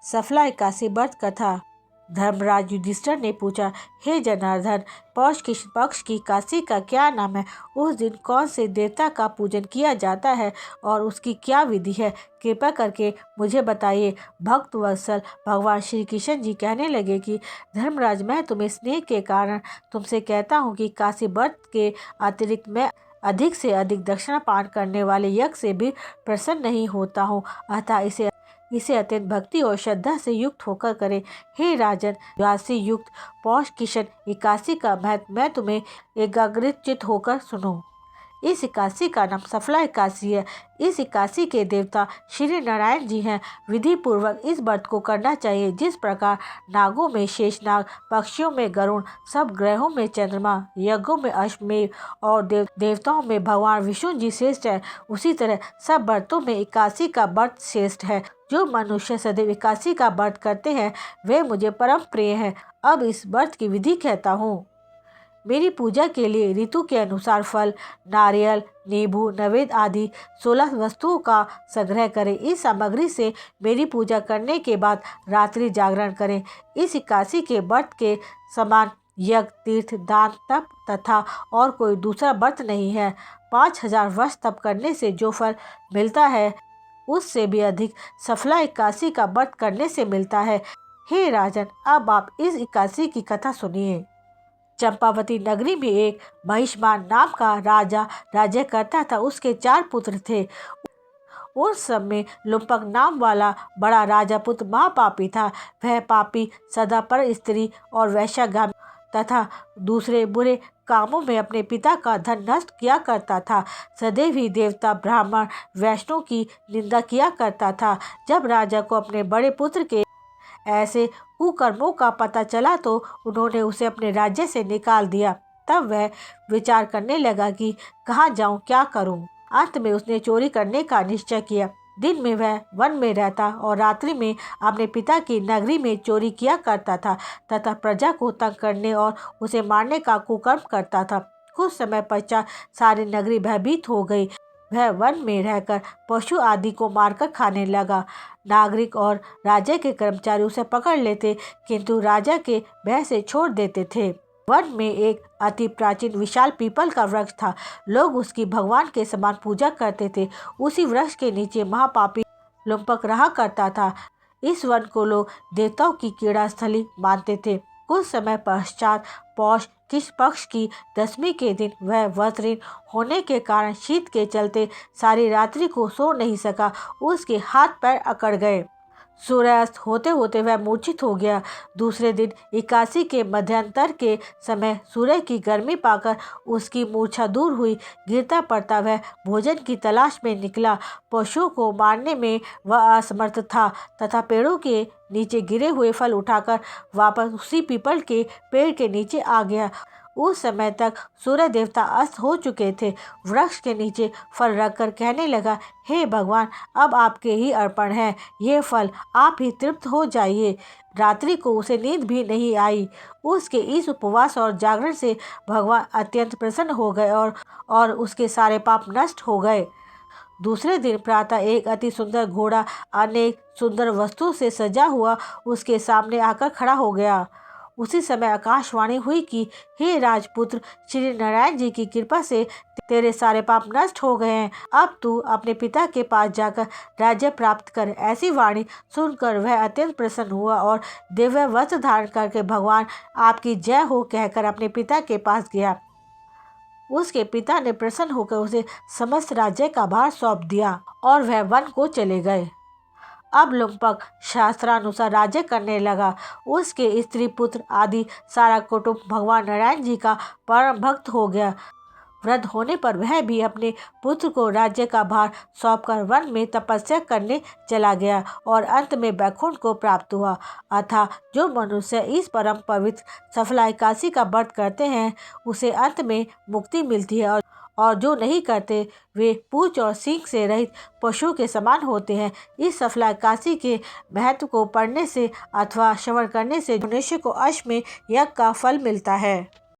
सफला एकादशी व्रत कथा। धर्मराज युधिष्ठिर ने पूछा, हे जनार्दन, पौष पक्ष की एकादशी का क्या नाम है? उस दिन कौन से देवता का पूजन किया जाता है और उसकी क्या विधि है? कृपा करके मुझे बताइए। भक्त वत्सल भगवान श्री कृष्ण जी कहने लगे कि धर्मराज, मैं तुम्हें स्नेह के कारण तुमसे कहता हूँ कि एकादशी व्रत के अतिरिक्त मैं अधिक से अधिक दक्षिणा पान करने वाले यज्ञ से भी प्रसन्न नहीं होता हूँ, अतः इसे अत्यंत भक्ति और श्रद्धा से युक्त होकर करें। हे राजन, द्वादशी युक्त पौष कृष्ण एकादशी का महत्व मैं तुम्हें एकाग्रचित होकर सुनो। इस एकादशी का नाम सफला एकादशी है। इस एकादशी के देवता श्री नारायण जी हैं। विधि पूर्वक इस व्रत को करना चाहिए। जिस प्रकार नागों में शेषनाग, पक्षियों में गरुड़, सब ग्रहों में चंद्रमा, यज्ञों में अश्वमेध और देवताओं में भगवान विष्णु जी श्रेष्ठ है, उसी तरह सब व्रतों में एकादशी का व्रत श्रेष्ठ है। जो मनुष्य सदैव एकादशी का व्रत करते हैं वे मुझे परम प्रिय हैं। अब इस व्रत की विधि कहता हूँ। मेरी पूजा के लिए ऋतु के अनुसार फल, नारियल, नींबू, नैवेद्य आदि 16 वस्तुओं का संग्रह करें। इस सामग्री से मेरी पूजा करने के बाद रात्रि जागरण करें। इस एकादशी के व्रत के समान यज्ञ, तीर्थ, दान, तप तथा और कोई दूसरा व्रत नहीं है। 5000 वर्ष तप करने से जो फल मिलता है उससे भी अधिक सफला एकादशी का व्रत करने से मिलता है। हे राजन, अब आप इस एकादशी की कथा सुनिए। चंपावती नगरी में एक महिष्मान नाम का राजा राज्य करता था। उसके 4 पुत्र थे। उन सब में लुम्पक नाम वाला बड़ा राजा पुत्र महापापी था। वह पापी सदा पर स्त्री और वैश्यागामी तथा दूसरे बुरे कामों में अपने पिता का धन नष्ट किया करता था। सदैव ही देवता, ब्राह्मण, वैष्णव की निंदा किया करता था। जब राजा को अपने बड़े पुत्र के ऐसे कुकर्मों का पता चला तो उन्होंने उसे अपने राज्य से निकाल दिया। तब वह विचार करने लगा कि कहाँ जाऊं, क्या करूं। अंत में उसने चोरी करने का निश्चय किया। दिन में वह वन में रहता और रात्रि में अपने पिता की नगरी में चोरी किया करता था तथा प्रजा को तंग करने और उसे मारने का कुकर्म करता था। कुछ समय पश्चात सारी नगरी भयभीत हो गई। वह वन में रहकर पशु आदि को मारकर खाने लगा। नागरिक और राजा के कर्मचारी उसे पकड़ लेते किंतु राजा के भय से छोड़ देते थे। वन में एक अति प्राचीन विशाल पीपल का वृक्ष था। लोग उसकी भगवान के समान पूजा करते थे। उसी वृक्ष के नीचे महापापी लुम्पक रहा करता था। इस वन को लोग देवताओं की क्रीड़ा स्थली मानते थे। कुछ समय पश्चात पौष किस पक्ष की 10वीं के दिन वह वस्त्रहीन होने के कारण शीत के चलते सारी रात्रि को सो नहीं सका। उसके हाथ पैर अकड़ गए। सूर्यास्त होते होते वह मूर्छित हो गया। दूसरे दिन एकादशी के मध्यांतर के समय सूर्य की गर्मी पाकर उसकी मूर्छा दूर हुई। गिरता पड़ता वह भोजन की तलाश में निकला। पशुओं को मारने में वह असमर्थ था तथा पेड़ों के नीचे गिरे हुए फल उठाकर वापस उसी पीपल के पेड़ के नीचे आ गया। उस समय तक सूर्य देवता अस्त हो चुके थे। वृक्ष के नीचे फल रखकर कहने लगा, हे भगवान, अब आपके ही अर्पण है ये फल, आप ही तृप्त हो जाइए। रात्रि को उसे नींद भी नहीं आई। उसके इस उपवास और जागरण से भगवान अत्यंत प्रसन्न हो गए और उसके सारे पाप नष्ट हो गए। दूसरे दिन प्रातः एक अति सुंदर घोड़ा अनेक सुंदर वस्तुओं से सजा हुआ उसके सामने आकर खड़ा हो गया। उसी समय आकाशवाणी हुई कि हे राजपुत्र, श्री नारायण जी की कृपा से तेरे सारे पाप नष्ट हो गए हैं। अब तू अपने पिता के पास जाकर राज्य प्राप्त कर। ऐसी वाणी सुनकर वह अत्यंत प्रसन्न हुआ और दिव्य वस्त्र धारण करके भगवान आपकी जय हो कहकर अपने पिता के पास गया। उसके पिता ने प्रसन्न होकर उसे समस्त राज्य का भार सौंप दिया और वह वन को चले गए। अब लुम्पक शास्त्रानुसार राज्य करने लगा। उसके स्त्री पुत्र आदि सारा कुटुंब भगवान नारायण जी का परम भक्त हो गया। वृद्ध होने पर वह भी अपने पुत्र को राज्य का भार सौंपकर वन में तपस्या करने चला गया और अंत में वैकुंठ को प्राप्त हुआ। अतः जो मनुष्य इस परम पवित्र सफला एकादशी का व्रत करते हैं उसे अंत में मुक्ति मिलती है और जो नहीं करते वे पूंछ और सींग से रहित पशुओं के समान होते हैं। इस सफला एकादशी के महत्व को पढ़ने से अथवा श्रवण करने से मनुष्य को अश्वमेध यज्ञ का फल मिलता है।